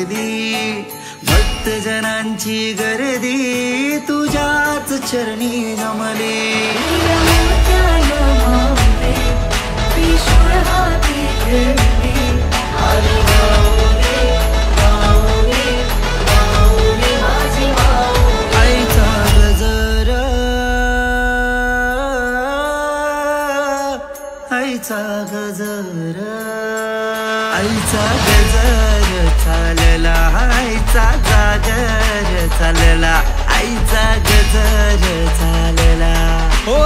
पोचली, भक्त जनांची गर्दी तुझ्याच चरणी नमली. आईचा गजर, आईचा गजर, आईचा गजर चालला, आईचा जागर चालला, आईचा गजर चालला. हो